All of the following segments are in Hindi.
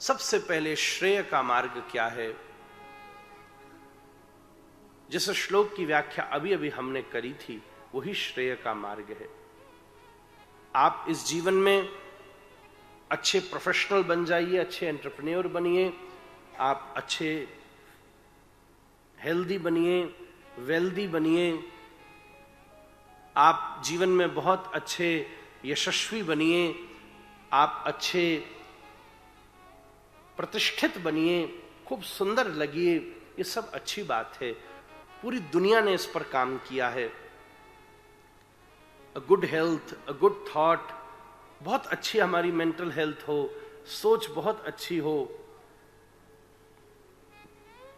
सबसे पहले श्रेय का मार्ग क्या है, जिस श्लोक की व्याख्या अभी अभी हमने करी थी, वही श्रेय का मार्ग है। आप इस जीवन में अच्छे प्रोफेशनल बन जाइए, अच्छे एंटरप्रेन्योर बनिए, आप अच्छे हेल्दी बनिए, वेल्दी बनिए, आप जीवन में बहुत अच्छे यशस्वी बनिए, आप अच्छे प्रतिष्ठित बनिए, खूब सुंदर लगिए, ये सब अच्छी बात है। पूरी दुनिया ने इस पर काम किया है। A good health, a good thought, बहुत अच्छी हमारी मेंटल हेल्थ हो, सोच बहुत अच्छी हो,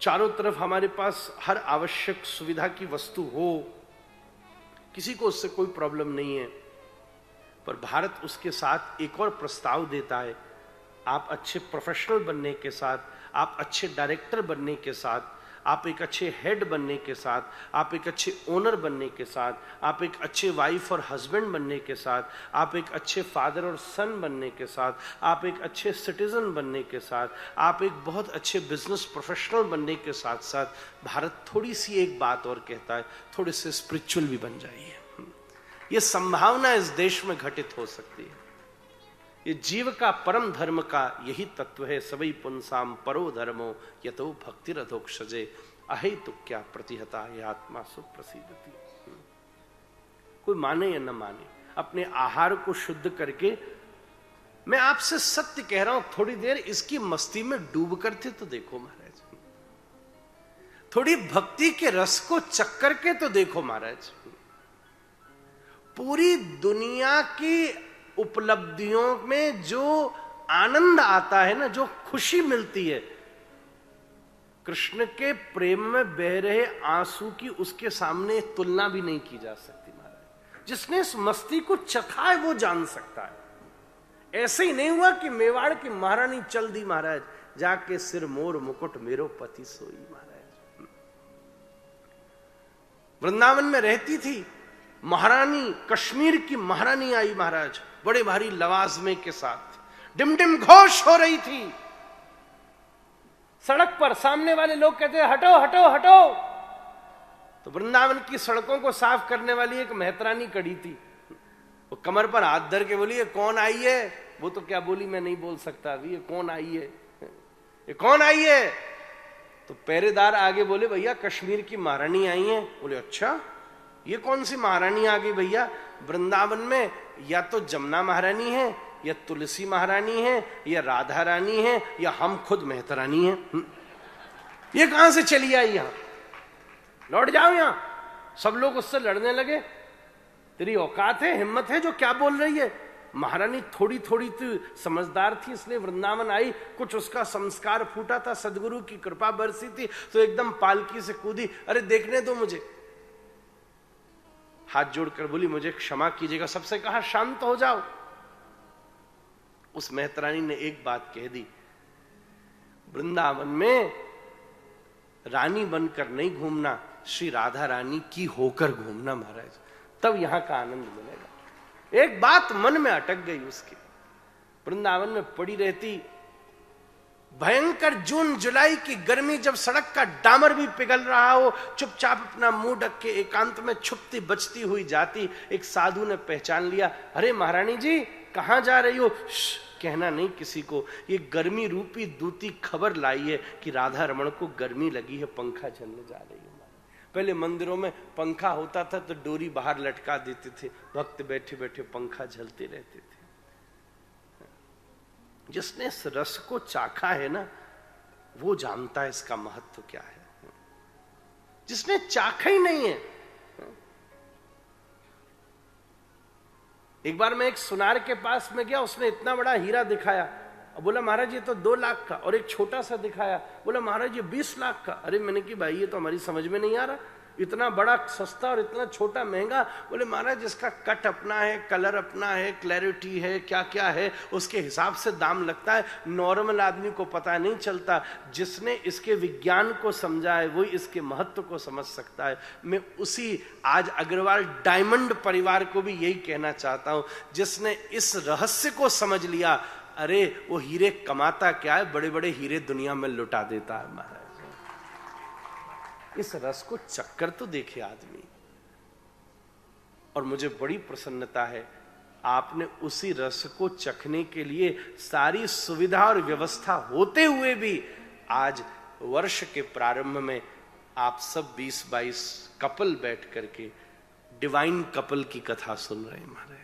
चारों तरफ हमारे पास हर आवश्यक सुविधा की वस्तु हो, किसी को उससे कोई प्रॉब्लम नहीं है। पर भारत उसके साथ एक और प्रस्ताव देता है, आप अच्छे प्रोफेशनल बनने के साथ, आप अच्छे डायरेक्टर बनने के साथ, आप एक अच्छे हेड बनने के साथ, आप एक अच्छे ओनर बनने के साथ, आप एक अच्छे वाइफ और हस्बैंड बनने के साथ, आप एक अच्छे फादर और सन बनने के साथ, आप एक अच्छे सिटीजन बनने के साथ, आप एक बहुत अच्छे बिजनेस प्रोफेशनल बनने के साथ साथ भारत थोड़ी सी एक बात और कहता है, थोड़े से स्पिरिचुअल भी बन जाइए। ये संभावना इस देश में घटित हो सकती है। ये जीव का परम धर्म का यही तत्व है। सवै पुंसाम परो धर्मो यतो भक्तिरधोक्षजे अहेतुक्या प्रतिहता ये आत्मा सुप्रसिद्धति। कोई माने या न माने, अपने आहार को शुद्ध करके, मैं आपसे सत्य कह रहा हूं, थोड़ी देर इसकी मस्ती में डूब करते तो देखो महाराज, थोड़ी भक्ति के रस को चख करके तो देखो महाराज। पूरी दुनिया की उपलब्धियों में जो आनंद आता है ना, जो खुशी मिलती है, कृष्ण के प्रेम में बह रहे आंसू की उसके सामने तुलना भी नहीं की जा सकती महाराज। जिसने इस मस्ती को चखा है वो जान सकता है। ऐसे ही नहीं हुआ कि मेवाड़ की महारानी चल दी महाराज, जाके सिर मोर मुकुट मेरो पति सोई महाराज। वृंदावन में रहती थी महारानी, कश्मीर की महारानी आई महाराज, बड़े भारी लवाजमे के साथ, डिमडिम घोष हो रही थी सड़क पर। सामने वाले लोग कहते हैं हटो हटो हटो, तो वृंदावन की सड़कों को साफ करने वाली एक मेहतरानी खड़ी थी, वो कमर पर हाथ धर के बोली, ये कौन आई है? वो तो क्या बोली मैं नहीं बोल सकता अभी, ये कौन आई है, ये कौन आई है? तो पहरेदार आगे बोले, भैया कश्मीर की महारानी आई है। बोले अच्छा, ये कौन सी महारानी आ गई भैया? वृंदावन में या तो जमुना महारानी है, या तुलसी महारानी है, या राधा रानी है, या हम खुद मेहतरानी हैं। ये कहां से चली आई यहां? लौट जाओ यहां। सब लोग उससे लड़ने लगे, तेरी औकात है, हिम्मत है जो क्या बोल रही है? महारानी थोड़ी थोड़ी तो समझदार थी, इसलिए वृंदावन आई, कुछ उसका संस्कार फूटा था, सदगुरु की कृपा बरसी थी, तो एकदम पालकी से कूदी, अरे देखने दो मुझे। हाथ जोड़कर बोली, मुझे क्षमा कीजिएगा। सबसे कहा शांत हो जाओ। उस मेहतरानी ने एक बात कह दी, वृंदावन में रानी बनकर नहीं घूमना, श्री राधा रानी की होकर घूमना महाराज, तब यहां का आनंद मिलेगा। एक बात मन में अटक गई उसकी। वृंदावन में पड़ी रहती, भयंकर जून जुलाई की गर्मी, जब सड़क का डामर भी पिघल रहा हो, चुपचाप अपना मुंह ढक के एकांत में छुपती बचती हुई जाती। एक साधु ने पहचान लिया, अरे महारानी जी कहां जा रही हो? कहना नहीं किसी को, ये गर्मी रूपी दूती खबर लाई है कि राधा रमण को गर्मी लगी है, पंखा झलने जा रही है। पहले मंदिरों में पंखा होता था तो डोरी बाहर लटका देते थे, भक्त बैठे बैठे पंखा झलते रहते थे। जिसने इस रस को चाखा है ना, वो जानता है इसका महत्व क्या है। जिसने चाखा ही नहीं है, एक बार मैं एक सुनार के पास में गया, उसने इतना बड़ा हीरा दिखाया और बोला महाराज ये तो 2 लाख का, और एक छोटा सा दिखाया, बोला महाराज ये 20 लाख का। अरे मैंने कि भाई ये तो हमारी समझ में नहीं आ रहा, इतना बड़ा सस्ता और इतना छोटा महंगा। बोले महाराज इसका कट अपना है, कलर अपना है, क्लैरिटी है, क्या क्या है, उसके हिसाब से दाम लगता है। नॉर्मल आदमी को पता नहीं चलता, जिसने इसके विज्ञान को समझा है वही इसके महत्व को समझ सकता है। मैं उसी आज अग्रवाल डायमंड परिवार को भी यही कहना चाहता हूं, जिसने इस रहस्य को समझ लिया, अरे वो हीरे कमाता क्या है, बड़े बड़े हीरे दुनिया में लुटा देता है महाराज। इस रस को चक्कर तो देखे आदमी। और मुझे बड़ी प्रसन्नता है, आपने उसी रस को चखने के लिए सारी सुविधा और व्यवस्था होते हुए भी आज वर्ष के प्रारंभ में आप सब 20-22 कपल बैठ करके डिवाइन कपल की कथा सुन रहे हैं महाराज।